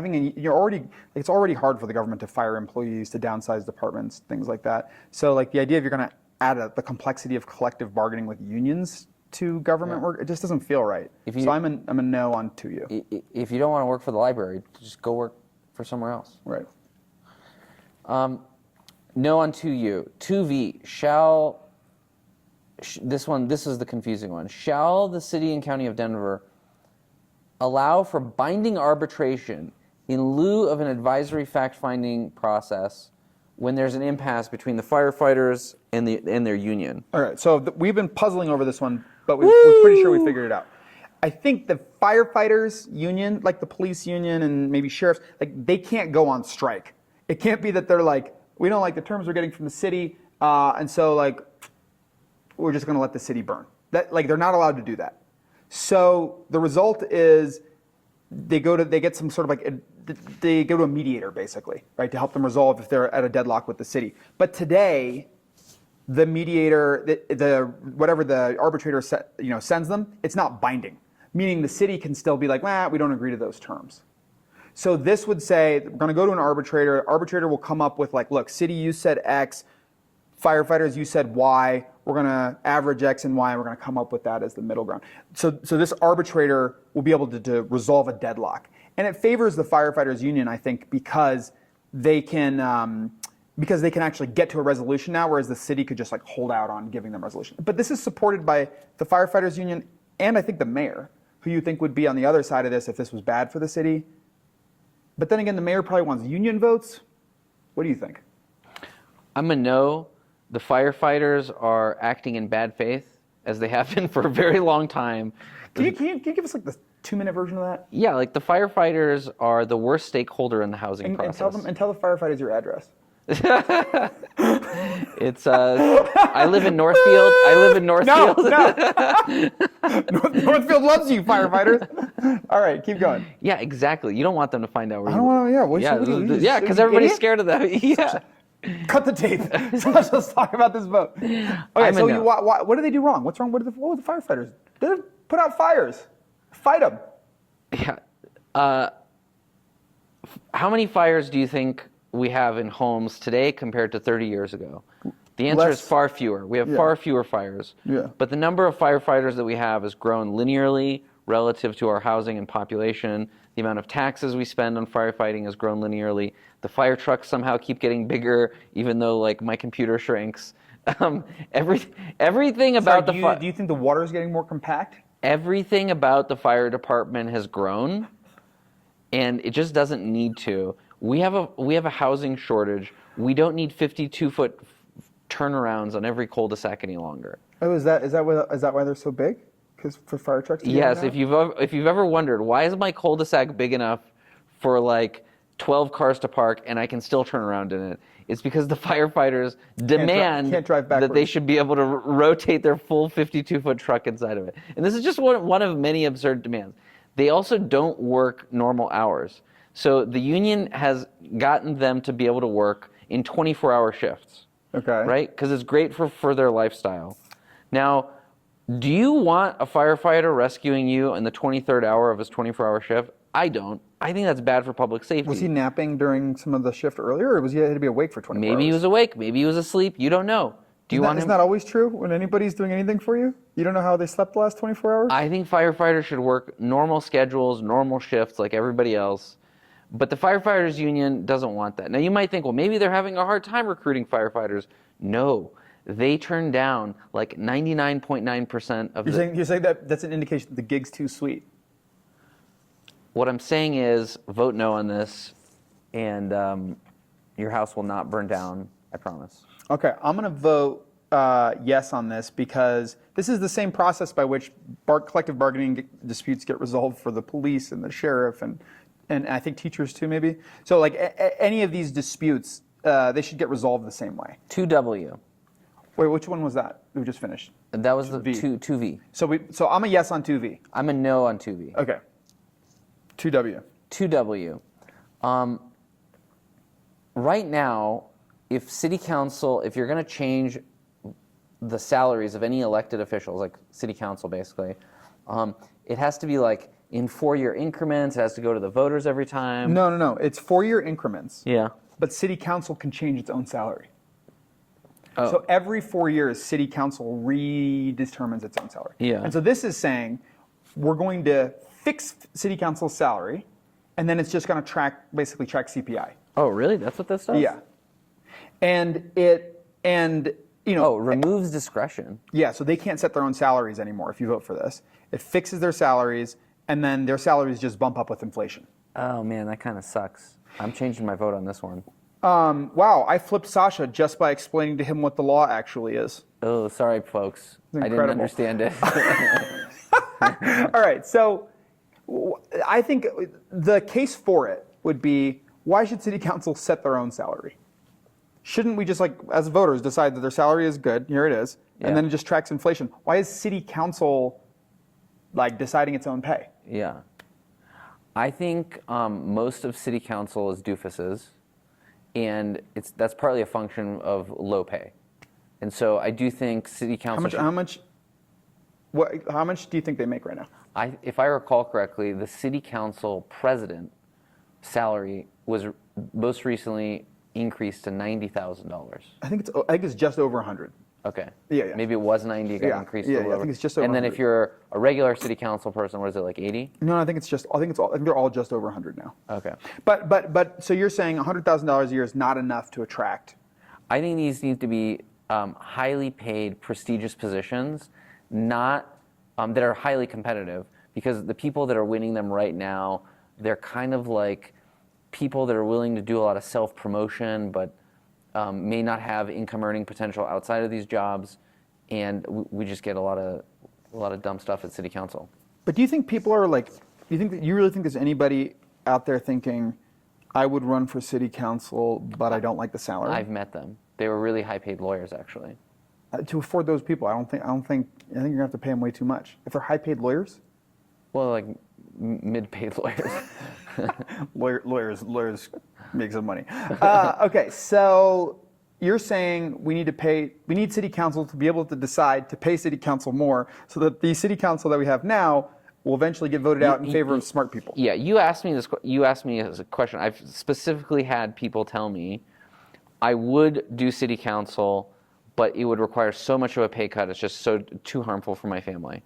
it's already hard for the government to fire employees, to downsize departments, things like that. So like the idea of you're going to add the complexity of collective bargaining with unions to government work, it just doesn't feel right. So I'm a no on to you. If you don't want to work for the library, just go work for somewhere else. Right. No on 2U. 2V, this is the confusing one. Shall the city and county of Denver allow for binding arbitration in lieu of an advisory fact-finding process when there's an impasse between the firefighters and their union? All right, so we've been puzzling over this one, but we're pretty sure we figured it out. I think the firefighters union, like the police union and maybe sheriffs, like they can't go on strike. It can't be that they're like, we don't like the terms we're getting from the city, and so like we're just going to let the city burn. That like they're not allowed to do that. So the result is they go to a mediator basically, right, to help them resolve if they're at a deadlock with the city. But today, the mediator, whatever the arbitrator sends them, it's not binding. Meaning the city can still be like, we don't agree to those terms. So this would say we're going to go to an arbitrator. Arbitrator will come up with like, look, city, you said X, firefighters, you said Y. We're going to average X and Y, and we're going to come up with that as the middle ground. So this arbitrator will be able to resolve a deadlock. And it favors the firefighters union, I think, because they can actually get to a resolution now, whereas the city could just like hold out on giving them resolution. But this is supported by the firefighters union and I think the mayor, who you think would be on the other side of this if this was bad for the city. But then again, the mayor probably wants union votes. What do you think? I'm a no. The firefighters are acting in bad faith, as they have been for a very long time. Can you give us like the 2-minute version of that? Yeah, like the firefighters are the worst stakeholder in the housing process. And tell the firefighters your address. It's I live in Northfield. No. Northfield loves you, firefighters. All right, keep going. Yeah, exactly. You don't want them to find out where I don't want to. Yeah, because everybody's scared of them. Yeah. Cut the tape. So let's talk about this vote. Okay, so what do they do wrong? What's wrong? What would the firefighters? They put out fires. Fight them. Yeah. How many fires do you think we have in homes today compared to 30 years ago? The answer is far fewer. We have far fewer fires. Yeah. But the number of firefighters that we have has grown linearly relative to our housing and population. The amount of taxes we spend on firefighting has grown linearly. The fire trucks somehow keep getting bigger, even though like my computer shrinks. Everything about do you think the water is getting more compact? Everything about the fire department has grown, and it just doesn't need to. We have a housing shortage. We don't need 52-foot turnarounds on every cul-de-sac any longer. Oh, is that why they're so big? Because for fire trucks? Yes. If you've ever wondered why is my cul-de-sac big enough for like 12 cars to park and I can still turn around in it, it's because the firefighters demand can't drive that they should be able to rotate their full 52-foot truck inside of it. And this is just one of many absurd demands. They also don't work normal hours. So the union has gotten them to be able to work in 24-hour shifts. Okay. Right? Because it's great for their lifestyle. Now, do you want a firefighter rescuing you in the 23rd hour of his 24-hour shift? I don't. I think that's bad for public safety. Was he napping during some of the shift earlier, or was he had to be awake for 24 hours? Maybe he was awake. Maybe he was asleep. You don't know. Isn't that always true when anybody's doing anything for you? You don't know how they slept the last 24 hours? I think firefighters should work normal schedules, normal shifts like everybody else. But the firefighters union doesn't want that. Now you might think, well, maybe they're having a hard time recruiting firefighters. No. They turn down like 99.9% of You're saying that's an indication that the gig's too sweet. What I'm saying is vote no on this, and your house will not burn down, I promise. Okay, I'm going to vote yes on this because this is the same process by which collective bargaining disputes get resolved for the police and the sheriff and I think teachers too maybe. So like any of these disputes, they should get resolved the same way. 2W. Wait, which one was that? We just finished. That was the 2V. So I'm a yes on 2V. I'm a no on 2V. Okay. 2W. 2W. Right now, if you're going to change the salaries of any elected officials, like city council basically, it has to be like in 4-year increments. It has to go to the voters every time. No. It's 4-year increments. Yeah. But city council can change its own salary. Oh. So every 4 years, city council redetermines its own salary. Yeah. And so this is saying we're going to fix city council's salary, and then it's just going to basically track CPI. Oh, really? That's what this does? Yeah. And removes discretion. Yeah, so they can't set their own salaries anymore if you vote for this. It fixes their salaries, and then their salaries just bump up with inflation. Oh, man, that kind of sucks. I'm changing my vote on this one. Wow, I flipped Sasha just by explaining to him what the law actually is. Oh, sorry, folks. I didn't understand it. All right, so I think the case for it would be, why should city council set their own salary? Shouldn't we just, like, as voters, decide that their salary is good, here it is, and then it just tracks inflation? Why is city council, like, deciding its own pay? Yeah. I think most of city council is doofuses, and that's partly a function of low pay. And so I do think city council How much do you think they make right now? If I recall correctly, the city council president salary was most recently increased to $90,000. I think it's just over 100. Okay. Yeah. Maybe it was 90, it got increased a little. I think it's just over And then 100. if you're a regular city council person, what is it, like 80? No, I think they're all just over 100 now. Okay. But so you're saying $100,000 a year is not enough to attract? I think these need to be highly paid, prestigious positions, not that are highly competitive, because the people that are winning them right now, they're kind of like people that are willing to do a lot of self-promotion, but may not have income earning potential outside of these jobs, and we just get a lot of dumb stuff at city council. But do you think people are like, you really think there's anybody out there thinking, I would run for city council, but I don't like the salary? I've met them. They were really high-paid lawyers, actually. To afford those people, I think you're gonna have to pay them way too much. If they're high-paid lawyers? Well, like mid-paid lawyers. Lawyers make some money. Okay, so you're saying we need city council to be able to decide to pay city council more so that the city council that we have now will eventually get voted out in favor of smart people. Yeah, you asked me as a question. I've specifically had people tell me I would do city council, but it would require so much of a pay cut. It's just too harmful for my family.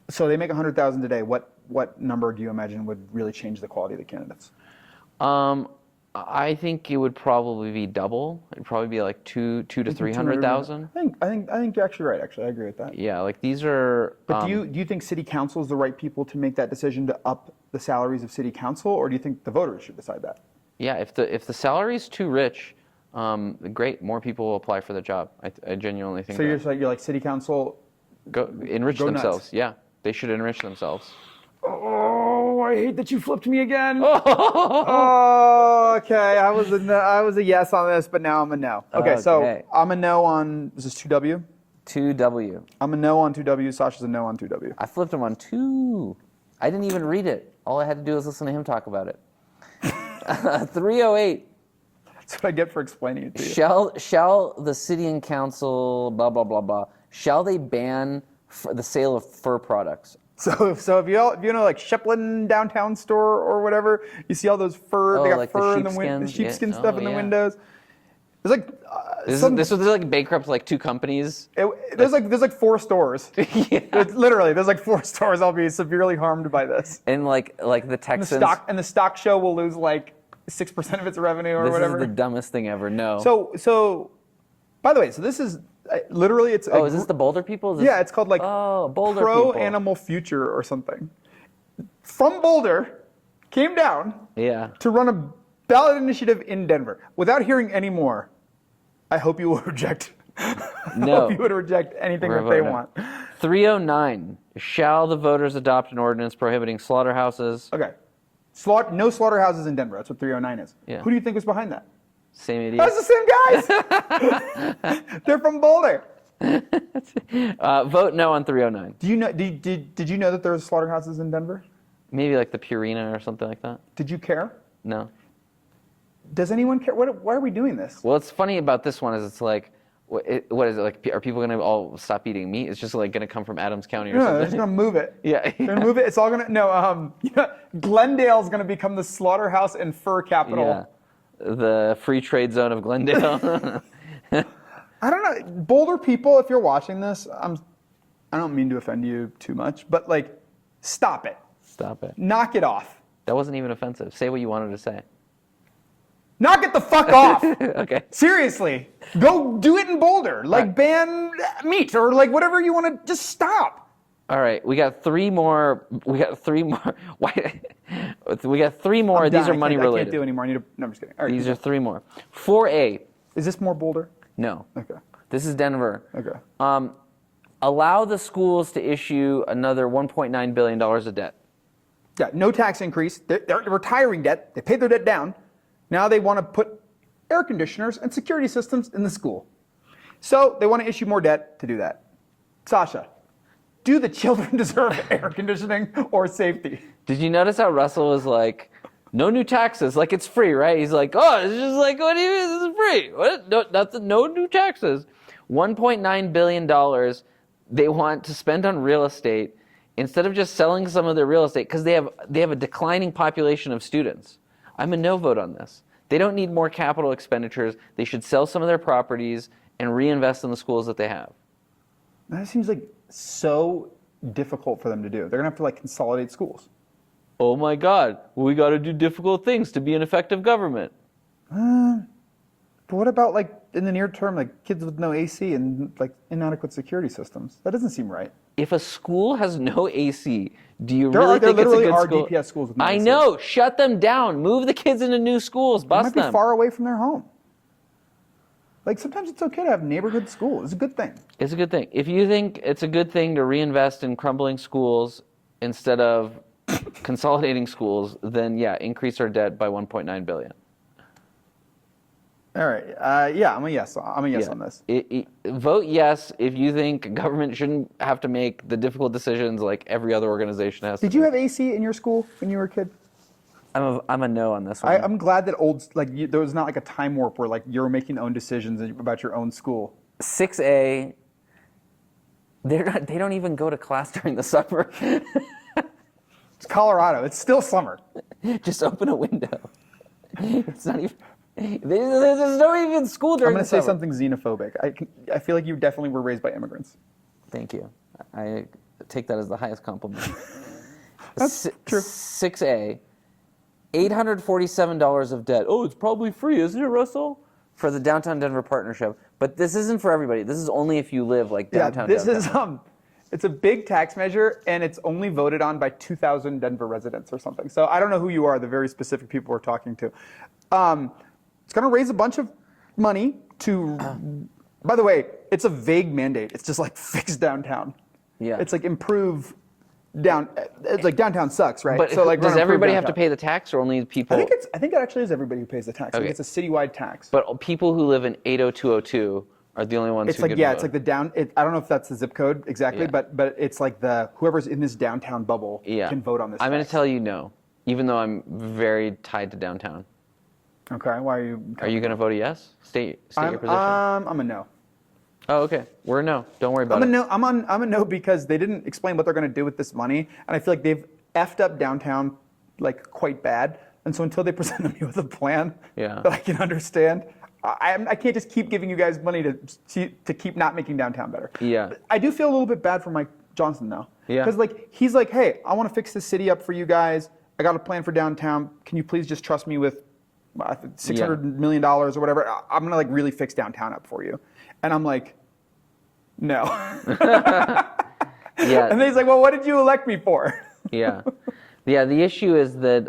So they make $100,000 today. What number do you imagine would really change the quality of the candidates? I think it would probably be double. It'd probably be like two to 300,000. I think you're actually right. Actually, I agree with that. Yeah, like these are. But do you think city council is the right people to make that decision to up the salaries of city council, or do you think the voters should decide that? Yeah, if the salary's too rich, great, more people will apply for the job. I genuinely think. So you're like city council. Go enrich go themselves. Nuts. Yeah, they should enrich themselves. Oh, I hate that you flipped me again. Oh, okay. I was a yes on this, but now I'm a no. Okay, so I'm a no on, is this 2W? 2W. I'm a no on 2W. Sasha's a no on 2W. I flipped him on 2. I didn't even read it. All I had to do was listen to him talk about it. 308. That's what I get for explaining it to you. Shall the city and council, blah, blah, blah, blah, shall they ban the sale of fur products? So if you know like Sheplin downtown store or whatever, you see all those fur. They got like fur the in the sheepskin stuff in the yeah. windows. There's like this was like bankrupt like 2 companies. There's like 4 stores. Yeah. Literally, there's like 4 stores. I'll be severely harmed by this. And like the Texans. And the stock show will lose like 6% of its revenue or whatever. This is the dumbest thing ever. No. So, by the way, so this is. Literally, it's. Is this the Boulder people? Yeah, it's called like Boulder Pro people. Animal Future or something. From Boulder, came down to run a ballot initiative in Denver. Without hearing any more, I hope you will reject. No. I hope you would reject anything that they want. 309. Shall the voters adopt an ordinance prohibiting slaughterhouses? Okay. No slaughterhouses in Denver. That's what 309 is. Yeah. Who do you think was behind that? Same idiot. That's the same guys. They're from Boulder. Vote no on 309. Do you know? Did you know that there was slaughterhouses in Denver? Maybe like the Purina or something like that. Did you care? No. Does anyone care? Why are we doing this? Well, what's funny about this one is it's like, what is it like? Are people going to all stop eating meat? It's just like going to come from Adams County or something. They're just going to move it. Yeah. They're going to move it. It's all going to Glendale's going to become the slaughterhouse and fur capital. Yeah. The free trade zone of Glendale. I don't know. Boulder people, if you're watching this, I don't mean to offend you too much, but like, stop it. Stop it. Knock it off. That wasn't even offensive. Say what you wanted to say. Knock it the fuck off. Okay. Seriously. Go do it in Boulder. Like ban meat or like whatever you want to, just stop. All right, we got 3 more. Why? We got 3 more. These are money related. I can't do anymore. No, I'm just kidding. All right, These are 3 more. 4A. Is this more Boulder? No. Okay. This is Denver. Okay. Allow the schools to issue another $1.9 billion of debt. Yeah, no tax increase. They're retiring debt. They paid their debt down. Now they want to put air conditioners and security systems in the school. So they want to issue more debt to do that. Sasha, do the children deserve air conditioning or safety? Did you notice how Russell was like, no new taxes, like it's free, right? He's like, oh, it's just like, what do you mean this is free? What? No new taxes. $1.9 billion they want to spend on real estate instead of just selling some of their real estate because they have a declining population of students. I'm a no vote on this. They don't need more capital expenditures. They should sell some of their properties and reinvest in the schools that they have. That seems like so difficult for them to do. They're going to have to like consolidate schools. Oh my God, we got to do difficult things to be an effective government. But what about like in the near term, like kids with no AC and like inadequate security systems? That doesn't seem right. If a school has no AC, do you really think it's a good school? DPS schools with no AC. I know. Shut them down. Move the kids into new schools. Bust They might them. be far away from their home. Like sometimes it's okay to have neighborhood school. It's a good thing. It's a good thing. If you think it's a good thing to reinvest in crumbling schools instead of consolidating schools, then yeah, increase our debt by $1.9 billion. All right. Yeah, I'm a yes. I'm a yes on this. Vote yes if you think government shouldn't have to make the difficult decisions like every other organization has. Did you have AC in your school when you were a kid? I'm a no on this one. I'm glad that there was not like a time warp where like you're making your own decisions about your own school. 6A. They don't even go to class during the summer. It's Colorado. It's still summer. Just open a window. It's not even. There's no even school during the summer. I'm going to say something xenophobic. I feel like you definitely were raised by immigrants. Thank you. I take that as the highest compliment. That's true. 6A, $847 of debt. Oh, it's probably free, isn't it, Russell? For the Downtown Denver Partnership. But this isn't for everybody. This is only if you live like downtown. Yeah, this is it's a big tax measure, and it's only voted on by 2,000 Denver residents or something. So I don't know who you are, the very specific people we're talking to. It's going to raise a bunch of money to. By the way, it's a vague mandate. It's just like fix downtown. Yeah. It's like improve down. It's like downtown sucks, right? But so like, does everybody have to pay the tax, or only people? I think it actually is everybody who pays the tax. I think it's a citywide tax. But people who live in 80202 are the only ones it's who like get yeah, vote. it's like the down. I don't know if that's the zip code exactly, Yeah. but it's like whoever's in this downtown bubble can vote on this. I'm going to tax. tell you no, even though I'm very tied to downtown. Okay, why are you? Are you going to vote a yes? State your position. I'm a no. Oh, okay. We're a no. Don't worry about it. I'm a no because they didn't explain what they're going to do with this money, and I feel like they've effed up downtown like quite bad. And so until they present me with a plan that I can understand, I can't just keep giving you guys money to keep not making downtown better. Yeah. I do feel a little bit bad for Mike Johnson though. Yeah. Because like he's like, hey, I want to fix this city up for you guys. I got a plan for downtown. Can you please just trust me with $600 million or whatever? I'm gonna like really fix downtown up for you. And I'm like, no. Yeah. And then he's like, well, what did you elect me for? Yeah. The issue is that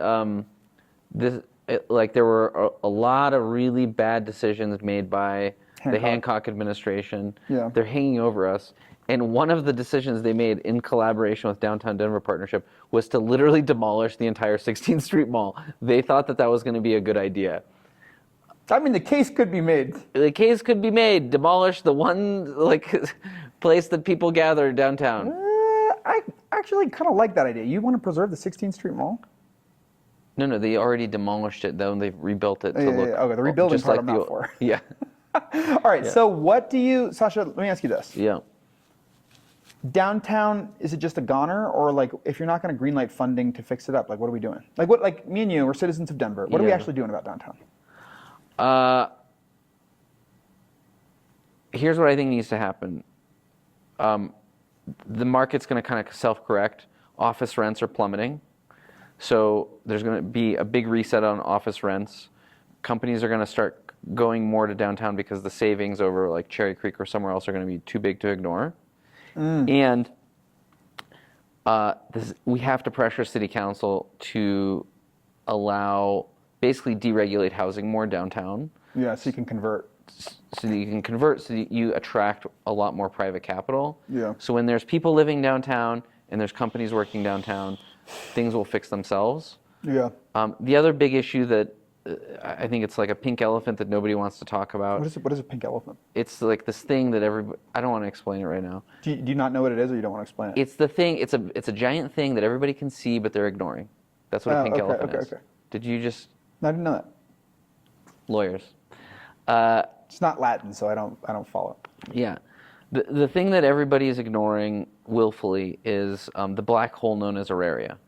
there were a lot of really bad decisions made by the Hancock administration. Yeah. They're hanging over us. And one of the decisions they made in collaboration with Downtown Denver Partnership was to literally demolish the entire 16th Street Mall. They thought that was going to be a good idea. I mean, the case could be made. The case could be made. Demolish the one place that people gather downtown. I actually kind of like that idea. You want to preserve the 16th Street Mall? No, they already demolished it, though, and they've rebuilt it to look. Okay, the rebuilding just part like I'm not for. Yeah. All right, so what do you, Sasha, let me ask you this. Yeah. Downtown, is it just a goner, or like if you're not going to greenlight funding to fix it up, like what are we doing? Like me and you, we're citizens of Denver. What are we actually doing about downtown? Here's what I think needs to happen. The market's going to kind of self-correct. Office rents are plummeting. So there's going to be a big reset on office rents. Companies are going to start going more to downtown because the savings over like Cherry Creek or somewhere else are going to be too big to ignore. And we have to pressure City Council to allow, basically deregulate housing more downtown. Yeah, so you can convert. So that you can convert, so that you attract a lot more private capital. Yeah. So when there's people living downtown and there's companies working downtown, things will fix themselves. Yeah. The other big issue that I think it's like a pink elephant that nobody wants to talk about. What is a pink elephant? It's like this thing that I don't want to explain it right now. Do you not know what it is, or you don't want to explain it? It's the thing. It's a giant thing that everybody can see, but they're ignoring. That's what a pink elephant is. Okay. Did you just? I didn't know that. Lawyers. It's not Latin, so I don't follow. Yeah. The thing that everybody is ignoring willfully is the black hole known as Auraria.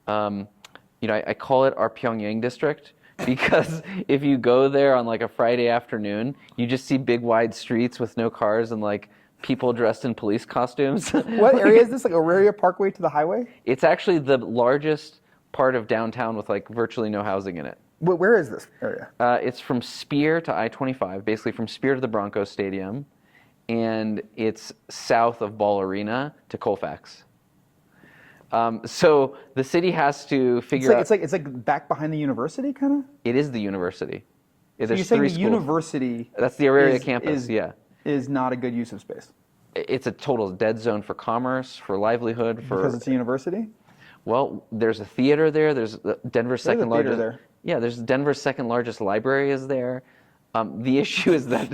I call it our Pyongyang district because if you go there on like a Friday afternoon, you just see big wide streets with no cars and like people dressed in police costumes. What area is this? Like Auraria Parkway to the highway? It's actually the largest part of downtown with like virtually no housing in it. Where is this area? It's from Spear to I-25, basically from Spear to the Broncos Stadium, and it's south of Ball Arena to Colfax. So the city has to figure out. It's like back behind the university, kind of. It is the university. So you're saying the university? That's the Auraria campus. Is not a good use of space. It's a total dead zone for commerce, for livelihood, because it's a university. Well, there's a theater there. There's Denver's second largest. There. Yeah, there's Denver's second largest library is there. The issue is that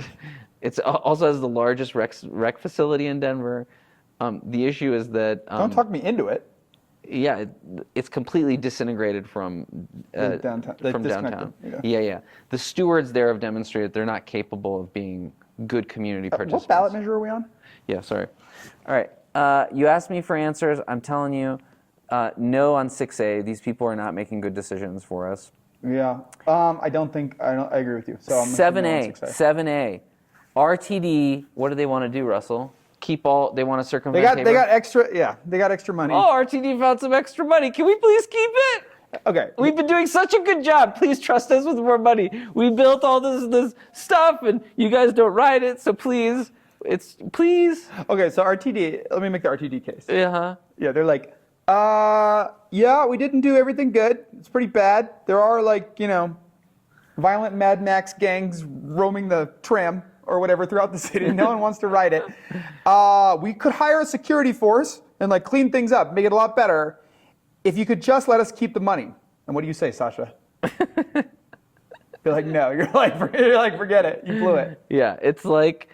it also has the largest rec facility in Denver. The issue is that don't talk me into it. Yeah, it's completely disintegrated from downtown. Like from disconnected, downtown. yeah. Yeah. The stewards there have demonstrated they're not capable of being good community participants. What ballot measure are we on? Yeah, sorry. All right. You asked me for answers. I'm telling you, no on 6A. These people are not making good decisions for us. Yeah. I agree with you. So I'm 7A. 7A. RTD. What do they want to do, Russell? They want to circumvent. They got extra. Yeah, they got extra money. Oh, RTD found some extra money. Can we please keep it? Okay. We've been doing such a good job. Please trust us with more money. We built all this stuff, and you guys don't ride it. So please, please. Okay, so RTD. Let me make the RTD case. Yeah. Yeah, they're like, yeah, we didn't do everything good. It's pretty bad. There are violent Mad Max gangs roaming the tram or whatever throughout the city. No one wants to ride it. We could hire a security force and clean things up, make it a lot better, if you could just let us keep the money. And what do you say, Sasha? You're like, no. You're like, forget it. You blew it. Yeah, it's like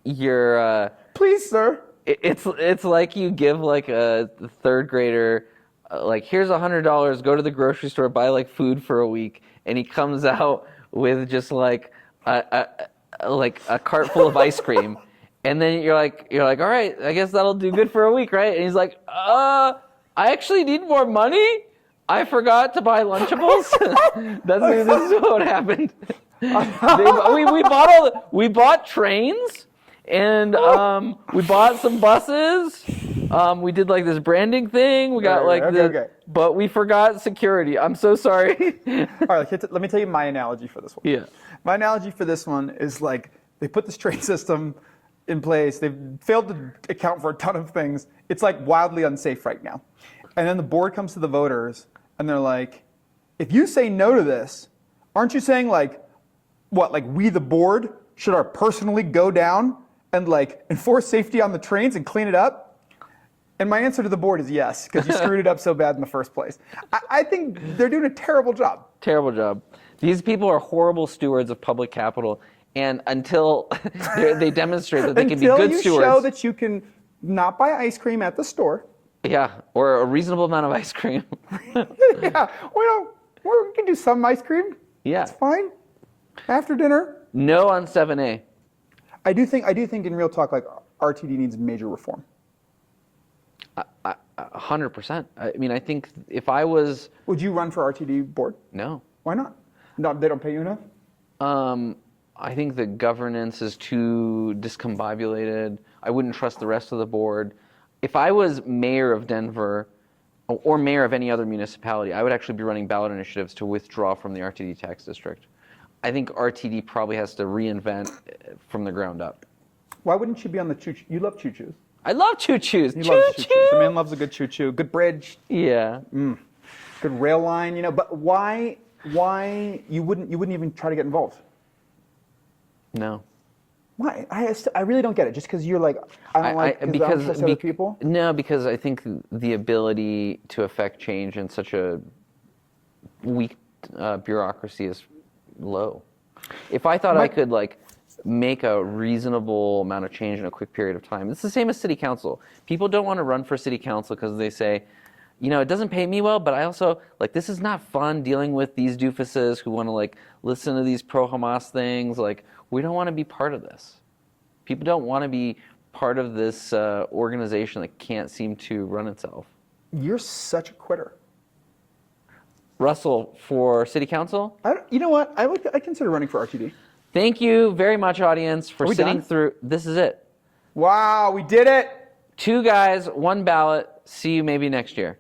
you're. Please, sir. It's like you give a third grader, here's $100. Go to the grocery store, buy food for a week, and he comes out with just a cart full of ice cream, and then you're like, all right, I guess that'll do good for a week, right? And he's like, I actually need more money. I forgot to buy Lunchables. This is what happened. We bought trains, and we bought some buses. We did this branding thing. We got okay. But we forgot security. I'm so sorry. All right, let me tell you my analogy for this one. Yeah. My analogy for this one is they put this train system in place. They've failed to account for a ton of things. It's wildly unsafe right now. And then the board comes to the voters and they're like, if you say no to this, aren't you saying we the board should personally go down and enforce safety on the trains and clean it up? And my answer to the board is yes, because you screwed it up so bad in the first place. I think they're doing a terrible job. Terrible job. These people are horrible stewards of public capital, and until they demonstrate that they can be good stewards. Until you show that you can not buy ice cream at the store. Yeah, or a reasonable amount of ice cream. Yeah, we can do some ice cream. Yeah. It's fine. After dinner. No on 7A. I do think in real talk, RTD needs major reform. 100%. I mean, I think if I was... Would you run for RTD board? No. Why not? No, they don't pay you enough? I think the governance is too discombobulated. I wouldn't trust the rest of the board. If I was mayor of Denver or mayor of any other municipality, I would actually be running ballot initiatives to withdraw from the RTD tax district. I think RTD probably has to reinvent from the ground up. Why wouldn't you be on the choo-choo? You love choo-choos. I love choo-choos. You love choo-choos. The man loves a good choo-choo. Good bridge. Yeah. Good rail line. But why you wouldn't even try to get involved? No. Why? I really don't get it. Just because you're I don't trust other people? No, because I think the ability to affect change in such a weak bureaucracy is low. If I thought I could make a reasonable amount of change in a quick period of time, it's the same as city council. People don't want to run for city council because they say, it doesn't pay me well, but I also this is not fun dealing with these doofuses who want to listen to these pro-Hamas things. We don't want to be part of this. People don't want to be part of this organization that can't seem to run itself. You're such a quitter. Russell, for city council? You know what? I consider running for RTD. Thank you very much, audience, for sitting done? through. This is it. Wow, we did it. 2 guys, 1 ballot. See you maybe next year.